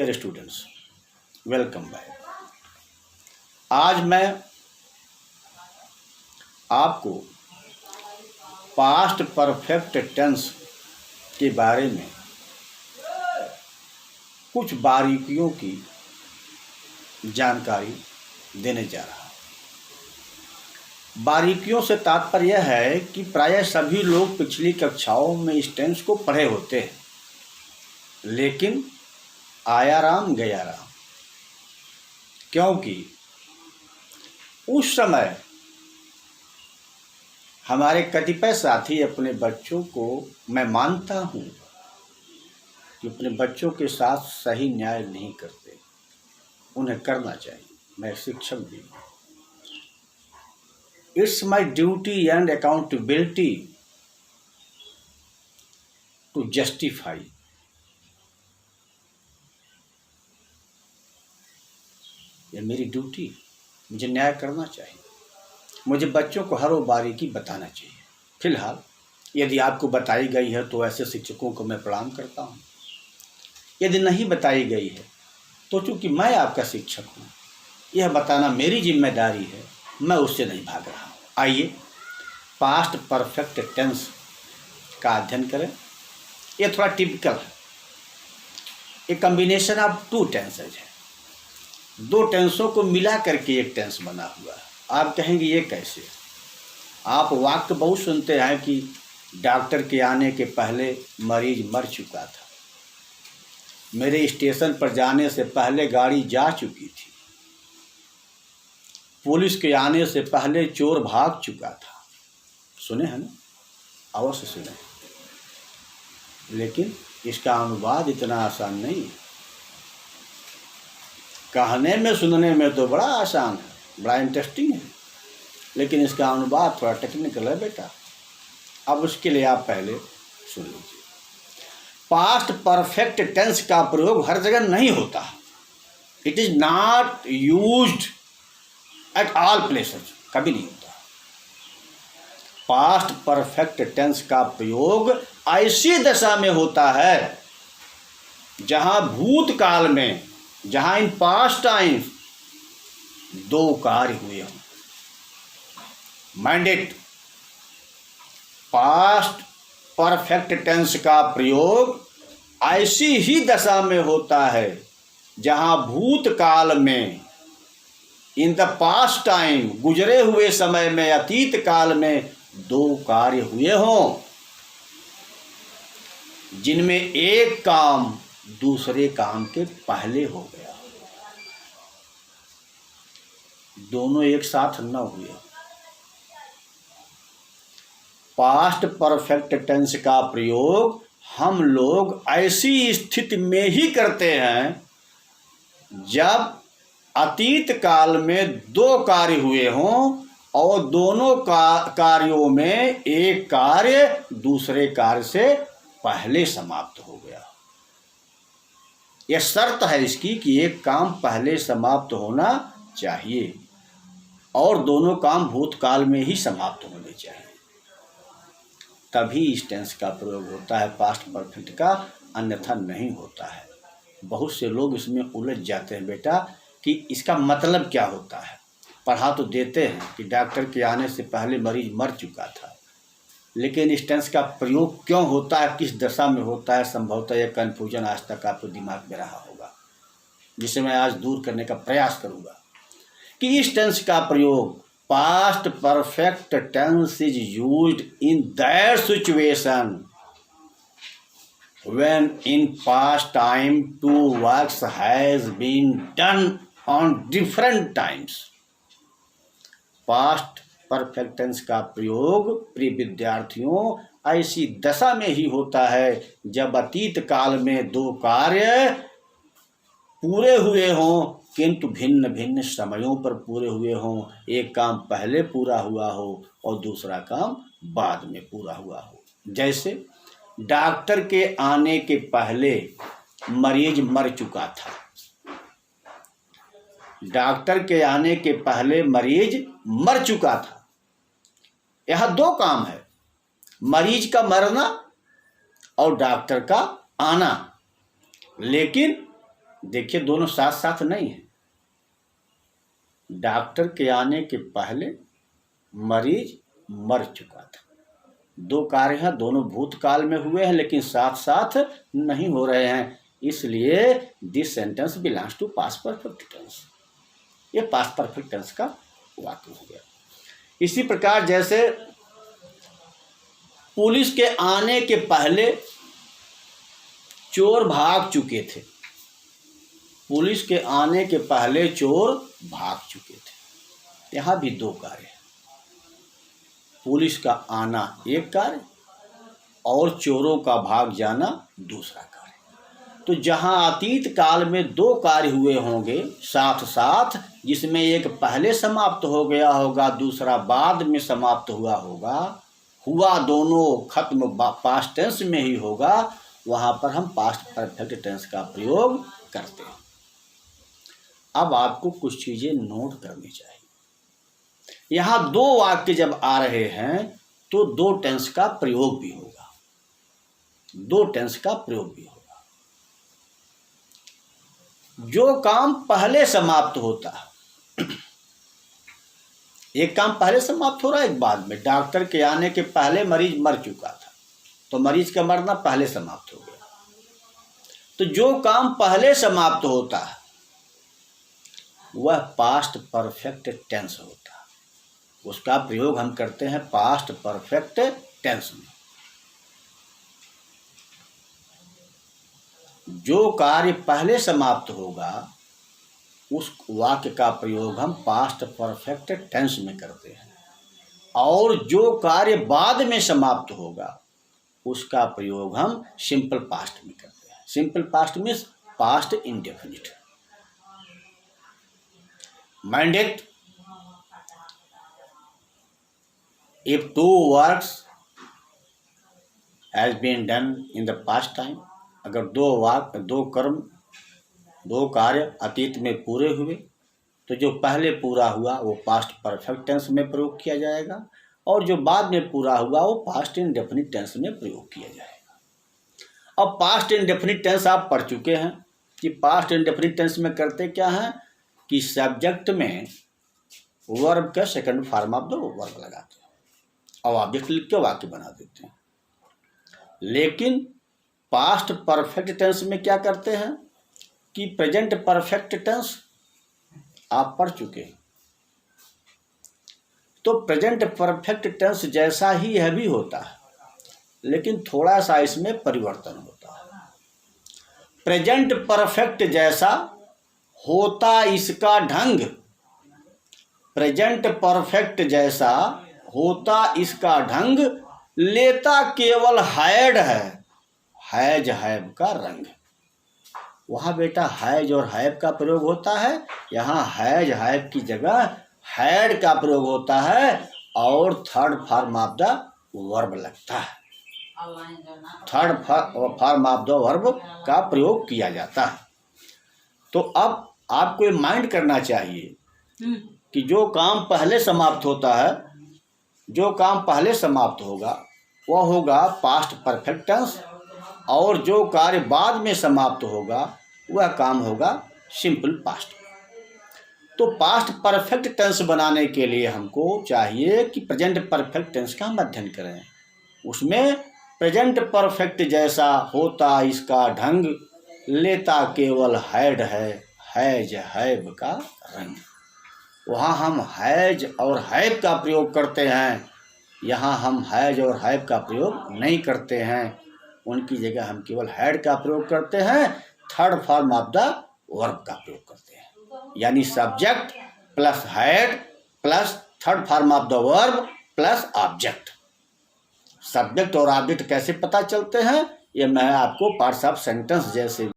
Dear students, welcome back. आज मैं आपको पास्ट परफेक्ट टेंस के बारे में कुछ बारीकियों की जानकारी देने जा रहा हूँ। बारीकियों से तात्पर्य है कि प्रायः सभी लोग पिछली कक्षाओं में इस टेंस को पढ़े होते हैं, लेकिन आया राम गया राम, क्योंकि उस समय हमारे कतिपय साथी अपने बच्चों को, मैं मानता हूँ कि अपने बच्चों के साथ सही न्याय नहीं करते। उन्हें करना चाहिए, मैं शिक्षक भी हूँ। It's my duty and accountability to justify. यह मेरी ड्यूटी, मुझे न्याय करना चाहिए। मुझे बच्चों को हर वो बारीकी बताना चाहिए। फिलहाल यदि आपको बताई गई है तो ऐसे शिक्षकों को मैं प्रणाम करता हूँ। यदि नहीं बताई गई है तो चूँकि मैं आपका शिक्षक हूँ, यह बताना मेरी जिम्मेदारी है, मैं उससे नहीं भाग रहा हूँ। आइए पास्ट परफेक्ट टेंस का अध्ययन करें। यह थोड़ा टिपिकल है, एक कम्बिनेशन ऑफ टू टेंसेज है। दो टेंसों को मिला करके एक टेंस बना हुआ है। आप कहेंगे ये कैसे? आप वाक्य बहुत सुनते हैं कि डॉक्टर के आने के पहले मरीज मर चुका था, मेरे स्टेशन पर जाने से पहले गाड़ी जा चुकी थी, पुलिस के आने से पहले चोर भाग चुका था। सुने हैं ना? अवश्य सुने। लेकिन इसका अनुवाद इतना आसान नहीं है। कहने में सुनने में तो बड़ा आसान है, बड़ा इंटरेस्टिंग है, लेकिन इसका अनुवाद थोड़ा टेक्निकल है बेटा। अब उसके लिए आप पहले सुन लीजिए। पास्ट परफेक्ट टेंस का प्रयोग हर जगह नहीं होता। It is not used at all places, कभी नहीं होता। पास्ट परफेक्ट टेंस का प्रयोग ऐसी दशा में होता है जहां भूतकाल में, जहां इन पास्ट टाइम्स दो कार्य हुए हों। मैंडेट। पास्ट परफेक्ट टेंस का प्रयोग ऐसी ही दशा में होता है जहां भूतकाल में, इन द पास्ट टाइम, गुजरे हुए समय में, अतीत काल में दो कार्य हुए हों जिनमें एक काम दूसरे काम के पहले हो गया, दोनों एक साथ न हुए। पास्ट परफेक्ट टेंस का प्रयोग हम लोग ऐसी स्थिति में ही करते हैं जब अतीत काल में दो कार्य हुए हों और दोनों कार्यों में एक कार्य दूसरे कार्य से पहले समाप्त हो गया। यह शर्त है इसकी कि एक काम पहले समाप्त होना चाहिए और दोनों काम भूतकाल में ही समाप्त होने चाहिए, तभी इस टेंस का प्रयोग होता है पास्ट परफेक्ट का, अन्यथा नहीं होता है। बहुत से लोग इसमें उलझ जाते हैं बेटा कि इसका मतलब क्या होता है। पढ़ा तो देते हैं कि डॉक्टर के आने से पहले मरीज मर चुका था, लेकिन इस टेंस का प्रयोग क्यों होता है, किस दशा में होता है, संभवतः यह कन्फ्यूजन आज तक आपके दिमाग में रहा होगा, जिसे मैं आज दूर करने का प्रयास करूँगा कि इस टेंस का प्रयोग past perfect tense is used in that situation when in past time two works has been done on different times. past perfect tense का प्रयोग प्रिय विद्यार्थियों ऐसी दशा में ही होता है जब अतीत काल में दो कार्य पूरे हुए हों, किंतु भिन्न भिन्न समयों पर पूरे हुए हों। एक काम पहले पूरा हुआ हो और दूसरा काम बाद में पूरा हुआ हो। जैसे डॉक्टर के आने के पहले मरीज मर चुका था। डॉक्टर के आने के पहले मरीज मर चुका था। यह दो काम है, मरीज का मरना और डॉक्टर का आना। लेकिन देखिए दोनों साथ साथ नहीं है। डॉक्टर के आने के पहले मरीज मर चुका था। दो कार्य हैं, दोनों भूतकाल में हुए हैं लेकिन साथ साथ नहीं हो रहे हैं, इसलिए this sentence belongs to past perfect tense. ये पास्ट परफेक्ट टेंस का वाक्य हो गया। इसी प्रकार जैसे पुलिस के आने के पहले चोर भाग चुके थे, पुलिस के आने के पहले चोर भाग चुके थे। यहां भी दो कार्य हैं, पुलिस का आना एक कार्य और चोरों का भाग जाना दूसरा कार्य। तो जहां अतीत काल में दो कार्य हुए होंगे साथ साथ, जिसमें एक पहले समाप्त हो गया होगा, दूसरा बाद में समाप्त हुआ होगा, हुआ दोनों खत्म पास्ट टेंस में ही होगा, वहां पर हम पास्ट परफेक्ट टेंस का प्रयोग करते हैं। अब आपको कुछ चीजें नोट करनी चाहिए। यहां दो वाक्य जब आ रहे हैं तो दो टेंस का प्रयोग भी होगा, दो टेंस का प्रयोग भी होगा। जो काम पहले समाप्त होता है, एक काम पहले समाप्त हो रहा है एक बाद में। डॉक्टर के आने के पहले मरीज मर चुका था, तो मरीज का मरना पहले समाप्त हो गया। तो जो काम पहले समाप्त होता है वह पास्ट परफेक्ट टेंस होता है, उसका प्रयोग हम करते हैं पास्ट परफेक्ट टेंस में। जो कार्य पहले समाप्त होगा उस वाक्य का प्रयोग हम पास्ट परफेक्ट टेंस में करते हैं, और जो कार्य बाद में समाप्त होगा उसका प्रयोग हम सिंपल पास्ट में करते हैं। Simple past means past indefinite. Mind it, if two works has been done in the past time, अगर दो कार्य अतीत में पूरे हुए तो जो पहले पूरा हुआ वो पास्ट परफेक्ट टेंस में प्रयोग किया जाएगा, और जो बाद में पूरा हुआ वो पास्ट इंडेफिनिट टेंस में प्रयोग किया जाएगा। अब पास्ट इंडेफिनिट टेंस आप पढ़ चुके हैं कि पास्ट इंडेफिनिट टेंस में करते क्या हैं कि सब्जेक्ट में वर्ब का second form of the verb लगाते हैं और ऑब्जेक्ट लिख के वाक्य बना देते हैं। लेकिन पास्ट परफेक्ट टेंस में क्या करते हैं कि प्रेजेंट परफेक्ट टेंस आप पढ़ चुके हैं, तो प्रेजेंट परफेक्ट टेंस जैसा ही यह भी होता है, लेकिन थोड़ा सा इसमें परिवर्तन होता है। प्रेजेंट परफेक्ट जैसा होता इसका ढंग, प्रेजेंट परफेक्ट जैसा होता इसका ढंग, लेता केवल हैड है, हैज हैव का रंग। वहाँ बेटा हैज और हैव का प्रयोग होता है, यहाँ हैज हैव की जगह हैड का प्रयोग होता है और third form of the verb लगता है, third form of the verb का प्रयोग किया जाता है। तो अब आपको ये माइंड करना चाहिए कि जो काम पहले समाप्त होता है, जो काम पहले समाप्त होगा वह होगा पास्ट परफेक्ट टेंस, और जो कार्य बाद में समाप्त होगा वह काम होगा सिंपल पास्ट। तो पास्ट परफेक्ट टेंस बनाने के लिए हमको चाहिए कि प्रेजेंट परफेक्ट टेंस का हम अध्ययन करें। उसमें प्रेजेंट परफेक्ट जैसा होता इसका ढंग, लेता केवल हैड है, हैज हैव का रंग। वहाँ हम हैज और हैव का प्रयोग करते हैं, यहाँ हम हैज और हैव का प्रयोग नहीं करते हैं, उनकी जगह हम केवल हैड का प्रयोग करते हैं, third form of the verb का प्रयोग करते हैं। यानी subject plus had plus third form of the verb plus object. Subject और ऑब्जेक्ट कैसे पता चलते हैं ये मैं आपको पार्ट्स ऑफ सेंटेंस जैसे